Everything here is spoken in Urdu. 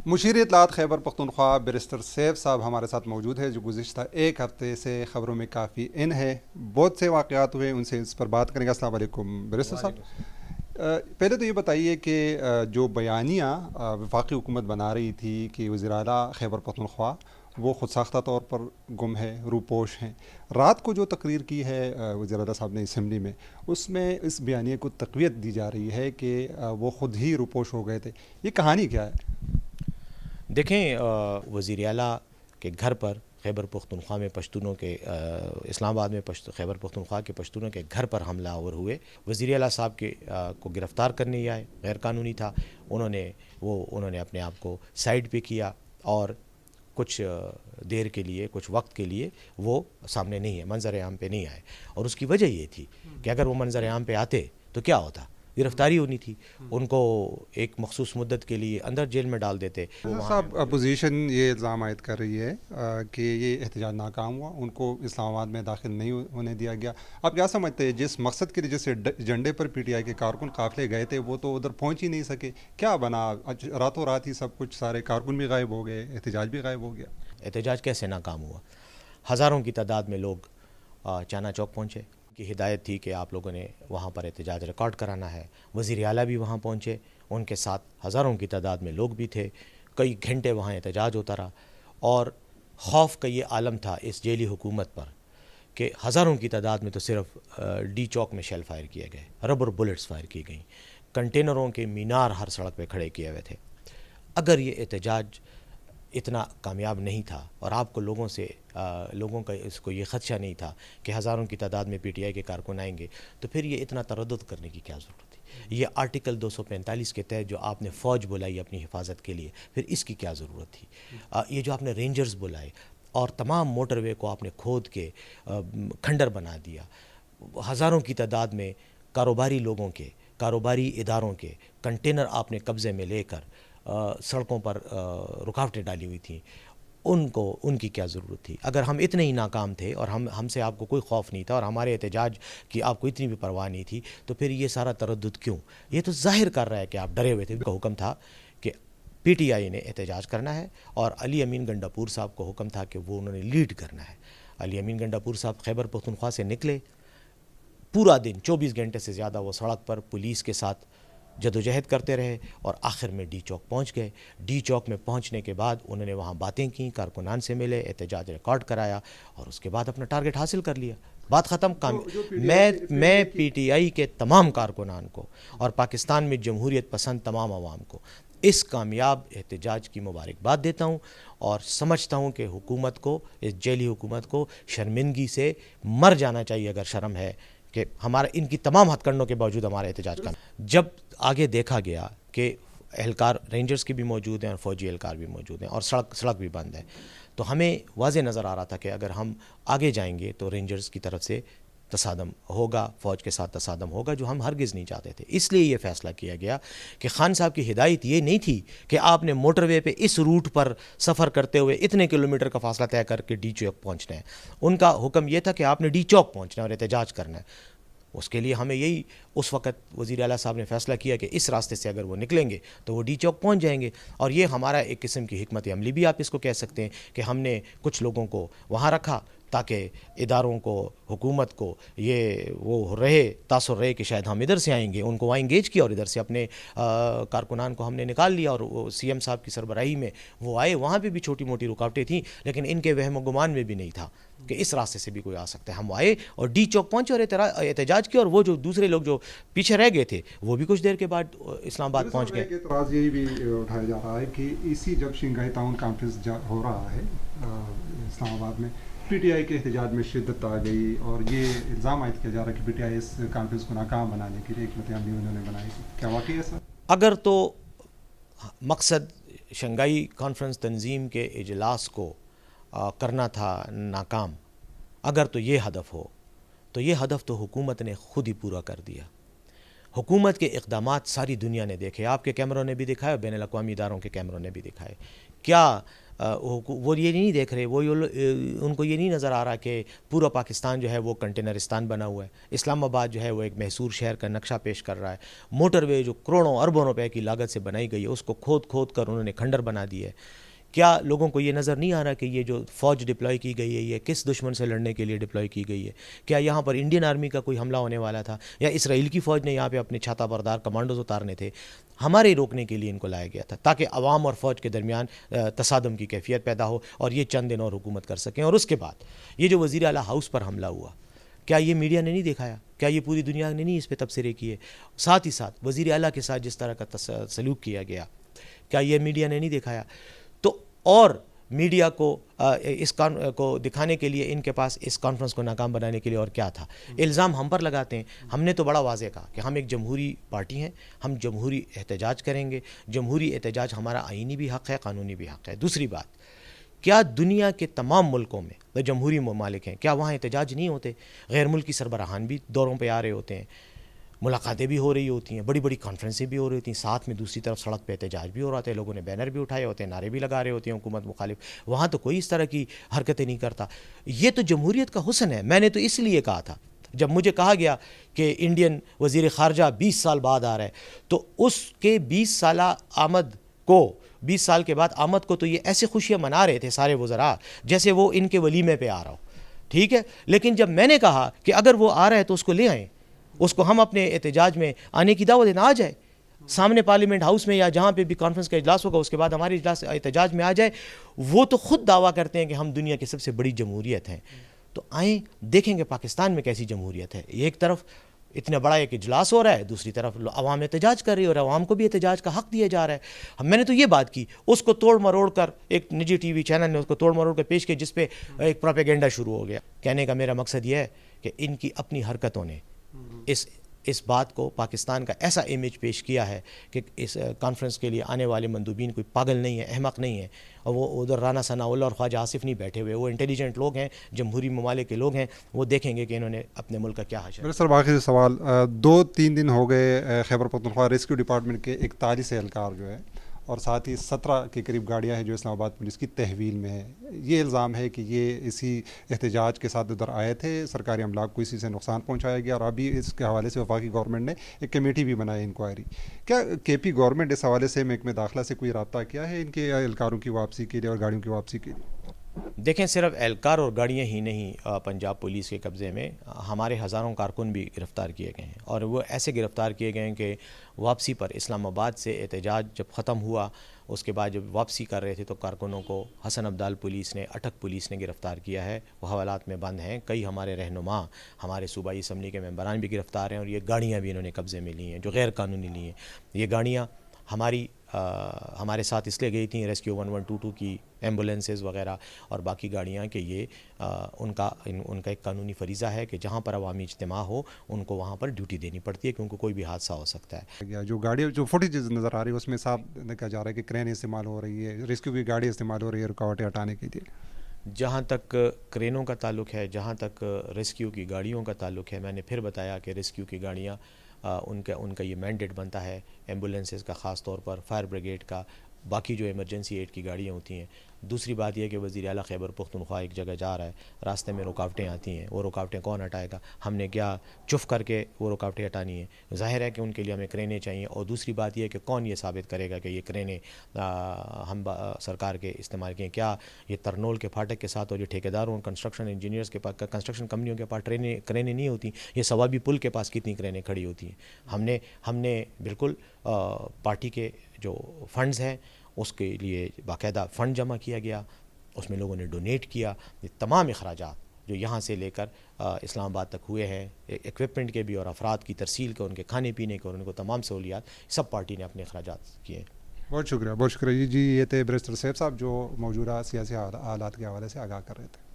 مشیر اطلاعات خیبر پختونخوا بیرسٹر سیف صاحب ہمارے ساتھ موجود ہے، جو گزشتہ ایک ہفتے سے خبروں میں کافی ان ہے، بہت سے واقعات ہوئے، ان سے اس پر بات کریں گے۔ السلام علیکم بیرسٹر صاحب۔ پہلے تو یہ بتائیے کہ جو بیانیہ وفاقی حکومت بنا رہی تھی کہ وزیر اعلیٰ خیبر پختونخوا وہ خود ساختہ طور پر گم ہے، روپوش ہیں، رات کو جو تقریر کی ہے وزیر اعلیٰ صاحب نے اسمبلی میں، اس میں اس بیانیے کو تقویت دی جا رہی ہے کہ وہ خود ہی روپوش ہو گئے تھے۔ یہ کہانی کیا ہے؟ دیکھیں، وزیر اعلیٰ کے گھر پر خیبر پختونخوا میں پشتونوں کے اسلام آباد میں خیبر پختونخوا کے پشتونوں کے گھر پر حملہ آور ہوئے۔ وزیر اعلیٰ صاحب کے کو گرفتار کرنے آئے، غیر قانونی تھا، انہوں نے اپنے آپ کو سائڈ پہ کیا اور کچھ دیر کے لیے، کچھ وقت کے لیے وہ سامنے نہیں ہے، منظر عام پہ نہیں آئے، اور اس کی وجہ یہ تھی کہ اگر وہ منظر عام پہ آتے تو کیا ہوتا، گرفتاری ہونی تھی، ان کو ایک مخصوص مدت کے لیے اندر جیل میں ڈال دیتے۔ صاحب اپوزیشن یہ الزام عائد کر رہی ہے کہ یہ احتجاج ناکام ہوا، ان کو اسلام آباد میں داخل نہیں ہونے دیا گیا۔ آپ کیا سمجھتے ہیں جس مقصد کے لیے جس ایجنڈے پر پی ٹی آئی کے کارکن قافلے گئے تھے وہ تو ادھر پہنچ ہی نہیں سکے، کیا بنا؟ راتوں رات ہی سب کچھ، سارے کارکن بھی غائب ہو گئے، احتجاج بھی غائب ہو گیا۔ احتجاج کیسے ناکام ہوا؟ ہزاروں کی تعداد میں لوگ چانا چوک پہنچے، کی ہدایت تھی کہ آپ لوگوں نے وہاں پر احتجاج ریکارڈ کرانا ہے، وزیر اعلیٰ بھی وہاں پہنچے، ان کے ساتھ ہزاروں کی تعداد میں لوگ بھی تھے، کئی گھنٹے وہاں احتجاج ہوتا رہا، اور خوف کا یہ عالم تھا اس جیلی حکومت پر کہ ہزاروں کی تعداد میں تو صرف ڈی چوک میں شیل فائر کیے گئے، ربر بلٹس فائر کی گئیں، کنٹینروں کے مینار ہر سڑک پہ کھڑے کیے ہوئے تھے۔ اگر یہ احتجاج اتنا کامیاب نہیں تھا اور آپ کو لوگوں کا اس کو یہ خدشہ نہیں تھا کہ ہزاروں کی تعداد میں پی ٹی آئی کے کارکن آئیں گے، تو پھر یہ اتنا تردد کرنے کی کیا ضرورت تھی؟ یہ آرٹیکل 245 کے تحت جو آپ نے فوج بلائی اپنی حفاظت کے لیے، پھر اس کی کیا ضرورت تھی؟ یہ جو آپ نے رینجرز بلائے اور تمام موٹر وے کو آپ نے کھود کے کھنڈر بنا دیا، ہزاروں کی تعداد میں کاروباری لوگوں کے، کاروباری اداروں کے کنٹینر آپ نے قبضے میں لے کر سڑکوں پر رکاوٹیں ڈالی ہوئی تھیں، ان کی کیا ضرورت تھی؟ اگر ہم اتنے ہی ناکام تھے اور ہم سے آپ کو کوئی خوف نہیں تھا اور ہمارے احتجاج کی آپ کو اتنی بھی پرواہ نہیں تھی، تو پھر یہ سارا تردد کیوں؟ یہ تو ظاہر کر رہا ہے کہ آپ ڈرے ہوئے تھے۔ کا حکم تھا کہ پی ٹی آئی نے احتجاج کرنا ہے اور علی امین گنڈاپور صاحب کو حکم تھا کہ وہ انہوں نے لیڈ کرنا ہے۔ علی امین گنڈاپور صاحب خیبر پختونخوا سے نکلے، پورا دن 24 گھنٹے سے زیادہ وہ سڑک پر پولیس کے ساتھ جدوجہد کرتے رہے اور آخر میں ڈی چوک پہنچ گئے۔ ڈی چوک میں پہنچنے کے بعد انہوں نے وہاں باتیں کیں، کارکنان سے ملے، احتجاج ریکارڈ کرایا اور اس کے بعد اپنا ٹارگٹ حاصل کر لیا، بات ختم۔ میں پی ٹی آئی کے تمام کارکنان کو اور پاکستان میں جمہوریت پسند تمام عوام کو اس کامیاب احتجاج کی مبارکباد دیتا ہوں اور سمجھتا ہوں کہ حکومت کو، اس جیلی حکومت کو شرمندگی سے مر جانا چاہیے اگر شرم ہے کہ ہمارا ان کی تمام ہتھ کنڈوں کے باوجود ہمارا احتجاج کرنا۔ جب آگے دیکھا گیا کہ اہلکار رینجرز کے بھی موجود ہیں اور فوجی اہلکار بھی موجود ہیں اور سڑک بھی بند ہے، تو ہمیں واضح نظر آ رہا تھا کہ اگر ہم آگے جائیں گے تو رینجرز کی طرف سے تصادم ہوگا، فوج کے ساتھ تصادم ہوگا، جو ہم ہرگز نہیں چاہتے تھے۔ اس لیے یہ فیصلہ کیا گیا کہ خان صاحب کی ہدایت یہ نہیں تھی کہ آپ نے موٹر وے پہ اس روٹ پر سفر کرتے ہوئے اتنے کلومیٹر کا فاصلہ طے کر کے ڈی چوک پہنچنا ہے۔ ان کا حکم یہ تھا کہ آپ نے ڈی چوک پہنچنا ہے اور احتجاج کرنا ہے۔ اس کے لیے ہمیں یہی اس وقت وزیر اعلیٰ صاحب نے فیصلہ کیا کہ اس راستے سے اگر وہ نکلیں گے تو وہ ڈی چوک پہنچ جائیں گے، اور یہ ہمارا ایک قسم کی حکمت عملی بھی آپ اس کو کہہ سکتے ہیں کہ ہم نے کچھ لوگوں کو وہاں رکھا تاکہ اداروں کو، حکومت کو یہ وہ رہے، تاثر رہے کہ شاید ہم ادھر سے آئیں گے، ان کو وہاں انگیج کیا اور ادھر سے اپنے کارکنان کو ہم نے نکال لیا، اور وہ سی ایم صاحب کی سربراہی میں وہ آئے۔ وہاں پہ بھی چھوٹی موٹی رکاوٹیں تھیں لیکن ان کے وہم و گمان میں بھی نہیں تھا کہ اس راستے سے بھی کوئی آ سکتا ہے۔ ہم آئے اور ڈی چوک پہنچے اور احتجاج کیا، اور وہ جو دوسرے لوگ جو پیچھے رہ گئے تھے وہ بھی کچھ دیر کے بعد اسلام آباد پہنچ گئے۔ اعتراض یہی بھی اٹھایا جا رہا ہے کہ اسی جب شنگھائی تعاون کانفرنس ہو رہا ہے اسلام آباد میں، پی ٹی آئی کے احتجاج میں شدت آ گئی اور یہ الزام عائد کیا جا رہا ہے کہ P T I us conference کو ناکام بنانے کے لیے حکمت عملی انہوں نے بنائی تھی۔ کیا واقعی ہے سر؟ اگر تو مقصد شنگھائی کانفرنس تنظیم کے اجلاس کو کرنا تھا ناکام، اگر تو یہ ہدف ہو تو یہ ہدف تو حکومت نے خود ہی پورا کر دیا۔ حکومت کے اقدامات ساری دنیا نے دیکھے، آپ کے کیمروں نے بھی دکھائے، بین الاقوامی اداروں کے کیمروں نے بھی دکھائے۔ کیا وہ یہ نہیں دیکھ رہے، ان کو یہ نہیں نظر آ رہا کہ پورا پاکستان جو ہے وہ کنٹینرستان بنا ہوا ہے. اسلام آباد جو ہے وہ ایک محصور شہر کا نقشہ پیش کر رہا ہے. موٹر وے جو کروڑوں اربوں روپے کی لاگت سے بنائی گئی ہے اس کو کھود کر انہوں نے کھنڈر بنا دیا ہے. کیا لوگوں کو یہ نظر نہیں آ رہا کہ یہ جو فوج ڈپلوائے کی گئی ہے یہ کس دشمن سے لڑنے کے لیے ڈپلوائے کی گئی ہے؟ کیا یہاں پر انڈین آرمی کا کوئی حملہ ہونے والا تھا یا اسرائیل کی فوج نے یہاں پہ اپنے چھاتا بردار کمانڈوز اتارنے تھے؟ ہمارے روکنے کے لیے ان کو لایا گیا تھا تاکہ عوام اور فوج کے درمیان تصادم کی کیفیت پیدا ہو اور یہ چند دن اور حکومت کر سکیں. اور اس کے بعد یہ جو وزیر اعلیٰ ہاؤس پر حملہ ہوا، کیا یہ میڈیا نے نہیں دکھایا؟ کیا یہ پوری دنیا نے نہیں اس پہ تبصرے کیے؟ ساتھ ہی ساتھ وزیر اعلیٰ کے ساتھ جس طرح کا سلوک کیا گیا، کیا یہ میڈیا نے نہیں دکھایا؟ تو اور میڈیا کو اس کو دکھانے کے لیے ان کے پاس اس کانفرنس کو ناکام بنانے کے لیے اور کیا تھا؟ الزام ہم پر لگاتے ہیں. ہم نے تو بڑا واضح کہا کہ ہم ایک جمہوری پارٹی ہیں، ہم جمہوری احتجاج کریں گے. جمہوری احتجاج ہمارا آئینی بھی حق ہے، قانونی بھی حق ہے. دوسری بات، کیا دنیا کے تمام ملکوں میں جو جمہوری ممالک ہیں کیا وہاں احتجاج نہیں ہوتے؟ غیر ملکی سربراہان بھی دوروں پہ آ رہے ہوتے ہیں، ملاقاتیں بھی ہو رہی ہوتی ہیں، بڑی بڑی کانفرنسیں بھی ہو رہی ہوتی ہیں، ساتھ میں دوسری طرف سڑک پہ احتجاج بھی ہو رہا ہوتا ہے، لوگوں نے بینر بھی اٹھائے ہوتے ہیں، نعرے بھی لگا رہے ہوتے ہیں حکومت مخالف. وہاں تو کوئی اس طرح کی حرکتیں نہیں کرتا. یہ تو جمہوریت کا حسن ہے. میں نے تو اس لیے کہا تھا جب مجھے کہا گیا کہ انڈین وزیر خارجہ 20 سال بعد آ رہا ہے، تو اس کے 20 سالہ آمد کو 20 سال کے بعد آمد کو تو یہ ایسے خوشیاں منا رہے تھے سارے وزراء جیسے وہ ان کے ولیمے پہ آ رہا ہو. ٹھیک ہے، لیکن جب میں نے کہا کہ اگر وہ آ رہا ہے تو اس کو لے آئیں، اس کو ہم اپنے احتجاج میں آنے کی دعوت دینا، آ جائے سامنے پارلیمنٹ ہاؤس میں یا جہاں پہ بھی کانفرنس کا اجلاس ہوگا اس کے بعد ہمارے اجلاس احتجاج میں آ جائے. وہ تو خود دعویٰ کرتے ہیں کہ ہم دنیا کی سب سے بڑی جمہوریت ہیں. تو آئیں دیکھیں گے پاکستان میں کیسی جمہوریت ہے. ایک طرف اتنا بڑا ایک اجلاس ہو رہا ہے، دوسری طرف عوام احتجاج کر رہی ہے اور عوام کو بھی احتجاج کا حق دیا جا رہا ہے. میں نے تو یہ بات کی، اس کو توڑ مروڑ کر ایک نجی ٹی وی چینل نے اس کو توڑ مروڑ کر پیش کیا جس پہ ایک پروپیگنڈا شروع ہو گیا. کہنے کا میرا مقصد یہ ہے کہ ان کی اپنی حرکتوں نے اس بات کو پاکستان کا ایسا امیج پیش کیا ہے کہ اس کانفرنس کے لیے آنے والے مندوبین کوئی پاگل نہیں ہے، احمق نہیں ہے. اور وہ ادھر رانا ثناء اللہ اور خواجہ آصف نہیں بیٹھے ہوئے، وہ انٹیلیجنٹ لوگ ہیں، جمہوری ممالک کے لوگ ہیں. وہ دیکھیں گے کہ انہوں نے اپنے ملک کا کیا حشر. میرے سر آخری سوال، 2-3 دن ہو گئے خیبر پختونخوا ریسکیو ڈپارٹمنٹ کے 41 اہلکار جو ہے اور ساتھ ہی 17 کے قریب گاڑیاں ہیں جو اسلام آباد پولیس کی تحویل میں ہے. یہ الزام ہے کہ یہ اسی احتجاج کے ساتھ ادھر آئے تھے، سرکاری املاک کو اسی سے نقصان پہنچایا گیا. اور ابھی اس کے حوالے سے وفاقی گورنمنٹ نے ایک کمیٹی بھی بنائی انکوائری. کیا کے پی گورنمنٹ اس حوالے سے محکمہ داخلہ سے کوئی رابطہ کیا ہے ان کے اہلکاروں کی واپسی کے لیے اور گاڑیوں کی واپسی کے لیے؟ دیکھیں، صرف اہلکار اور گاڑیاں ہی نہیں پنجاب پولیس کے قبضے میں، ہمارے ہزاروں کارکن بھی گرفتار کیے گئے ہیں. اور وہ ایسے گرفتار کیے گئے ہیں کہ واپسی پر اسلام آباد سے احتجاج جب ختم ہوا اس کے بعد جب واپسی کر رہے تھے تو کارکنوں کو حسن عبدال پولیس نے، اٹک پولیس نے گرفتار کیا ہے. وہ حوالات میں بند ہیں. کئی ہمارے رہنما، ہمارے صوبائی اسمبلی کے ممبران بھی گرفتار ہیں اور یہ گاڑیاں بھی انہوں نے قبضے میں لی ہیں جو غیر قانونی لی ہیں. یہ گاڑیاں ہمارے ساتھ اس لیے گئی تھیں، ریسکیو 1122 کی ایمبولینسز وغیرہ اور باقی گاڑیاں، کہ یہ ان کا ایک قانونی فریضہ ہے کہ جہاں پر عوامی اجتماع ہو ان کو وہاں پر ڈیوٹی دینی پڑتی ہے کیونکہ کوئی بھی حادثہ ہو سکتا ہے. جو گاڑی جو فوٹیجز نظر آ رہی ہے اس میں صاف کہا جا رہا ہے کہ کرین استعمال ہو رہی ہے، ریسکیو کی گاڑی استعمال ہو رہی ہے رکاوٹیں ہٹانے کے لیے. جہاں تک کرینوں کا تعلق ہے، جہاں تک ریسکیو کی گاڑیوں کا تعلق ہے، میں نے پھر بتایا کہ ریسکیو کی گاڑیاں ان کا یہ مینڈیٹ بنتا ہے، ایمبولینسز کا خاص طور پر، فائر بریگیڈ کا، باقی جو ایمرجنسی ایڈ کی گاڑیاں ہوتی ہیں. دوسری بات یہ ہے کہ وزیر اعلیٰ خیبر پختونخوا ایک جگہ جا رہا ہے، راستے میں رکاوٹیں آتی ہیں، وہ رکاوٹیں کون ہٹائے گا؟ ہم نے کیا چف کر کے وہ رکاوٹیں ہٹانی ہیں؟ ظاہر ہے کہ ان کے لیے ہمیں کرینیں چاہیے. اور دوسری بات یہ ہے کہ کون یہ ثابت کرے گا کہ یہ کرینیں ہم سرکار کے استعمال کی ہیں؟ کیا یہ ترنول کے پھاٹک کے ساتھ اور یہ ٹھیکیداروں اور کنسٹرکشن انجینئرز کے پاس، کنسٹرکشن کمپنیوں کے پاس کرینیں نہیں ہوتی؟ یہ ثوابی پل کے پاس کتنی کرینیں کھڑی ہوتی ہیں؟ ہم نے بالکل پارٹی کے جو فنڈز ہیں اس کے لیے باقاعدہ فنڈ جمع کیا گیا، اس میں لوگوں نے ڈونیٹ کیا. یہ تمام اخراجات جو یہاں سے لے کر اسلام آباد تک ہوئے ہیں، ایکوپمنٹ کے بھی اور افراد کی ترسیل کے، ان کے کھانے پینے کے اور ان کو تمام سہولیات، سب پارٹی نے اپنے اخراجات کیے ہیں. بہت شکریہ، بہت شکریہ. جی یہ تھے بیرسٹر سیف صاحب جو موجودہ سیاسی حالات کے حوالے سے آگاہ کر رہے تھے.